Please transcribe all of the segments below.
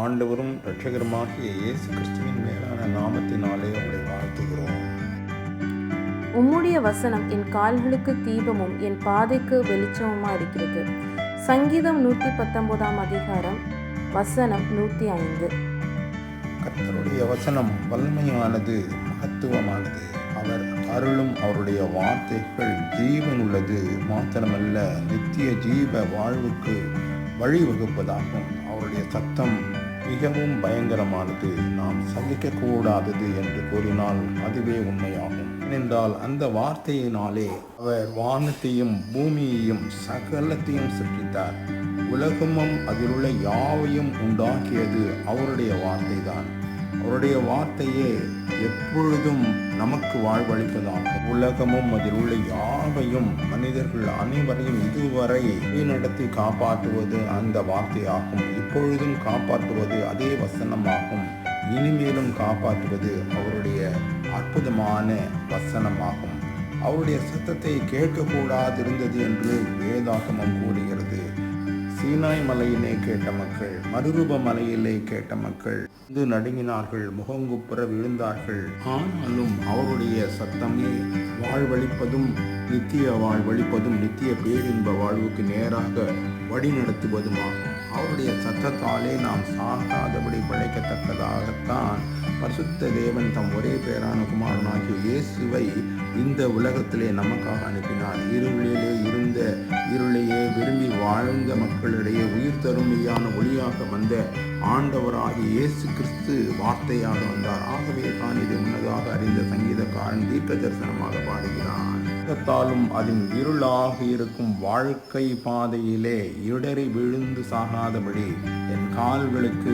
ஆண்டவரும் இரட்சகருமாகிய இயேசு கிறிஸ்துவின் மேலான நாமத்தினாலே உங்களை வாழ்த்துகிறோம். உம்முடைய வசனம் என் கால்களுக்கு தீபமும் என் பாதைக்கு வெளிச்சமுமா இருக்கிறது. சங்கீதம் 119 அதிகாரம் வசனம் 105. கர்த்தருடைய வசனம் வல்லமையானது, மகத்துவமானது. அவர் அருளும் அவருடைய வார்த்தைகள் ஜீவனுள்ளது மாத்திரமல்ல, நித்திய ஜீவ வாழ்வுக்கு வழிவகுப்பதாகும். அவருடைய சத்தம் மிகவும் பயங்கரமானது, நாம் சகிக்கக்கூடாதது என்று கூறினால் அதுவே உண்மையாகும். ஏனென்றால் அந்த வார்த்தையினாலே அவர் வானத்தையும் பூமியையும் சகலத்தையும் சிருஷ்டித்தார். உலகமும் அதிலுள்ள யாவையும் உண்டாக்கியது அவருடைய வார்த்தை தான். அவருடைய வார்த்தையே எப்பொழுதும் நமக்கு வாழ்வளிப்பதாகும். உலகமும் அதில் உள்ள யாவையும் மனிதர்கள் அனைவரையும் இதுவரை நடத்தி காப்பாற்றுவது அந்த வார்த்தையாகும். இப்பொழுதும் காப்பாற்றுவது அதே வசனமாகும். இனிமேலும் காப்பாற்றுவது அவருடைய அற்புதமான வசனமாகும். அவருடைய சத்தத்தை கேட்கக்கூடாதிருந்தது என்று வேதாகமம் கூறுகிறது. சீனாய் மலையிலே கேட்ட மக்கள், மறுரூப மலையிலே கேட்ட மக்கள் நடுங்கினார்கள், முகங்குப்புற விழுந்தார்கள். ஆனாலும் அவருடைய சத்தமே வாழ்வளிப்பதும் நித்திய வாழ்வளிப்பதும் நித்திய பேரின்ப வாழ்வுக்கு நேராக வழி நடத்துவதுமாகும். அவருடைய சத்தத்தாலே நாம் சாகாதபடி பிழைக்கத்தக்கதாகத்தான் பரிசுத்த தேவன் தம் ஒரே பேரான குமாரனாகிய இயேசுவை இந்த உலகத்திலே நமக்காக அனுப்பினார். இருளிலே இருந்த இருளையே விரும்பி வாழ்ந்த மக்களிடையே உயிர் தருமையான ஒளியாக வந்த ஆண்டவராகிய இயேசு கிறிஸ்து வார்த்தையாக வந்தார். ஆகவே தான் இதை முன்னதாக அறிந்த சங்கீதக்காரன் தீர்க்க தரிசனமாக பாடுகிறான். தாலும் அதன் இருளாக இருக்கும் வாழ்க்கை பாதையிலே இடறி விழுந்து சாகாதபடி என் கால்களுக்கு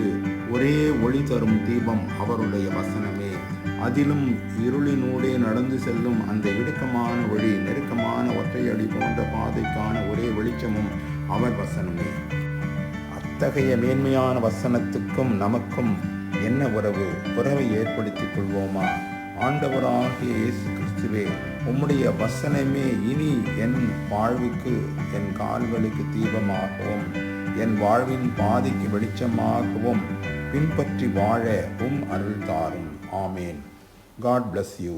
ஒரே ஒளி தரும் தீபம் அவருடைய வசனமே. அதிலும் இருளினூடே நடந்து செல்லும் அந்த இடுக்கமான வழி, நெருக்கமான ஒற்றையடி போன்ற பாதைக்கான ஒரே வெளிச்சமும் அவர் வசனமே. அத்தகைய மேன்மையான வசனத்துக்கும் நமக்கும் என்ன உறவை ஏற்படுத்திக் கொள்வோமா? ஆண்டவராகிய இயேசு கிறிஸ்துவே, உம்முடைய வசனமே இனி என் வாழ்வுக்கு, என் கால்களுக்கு தீபமாகவும் என் வாழ்வின் பாதைக்கு வெளிச்சமாகவும் பின்பற்றி வாழ அருள் தாரும். ஆமேன். God bless you.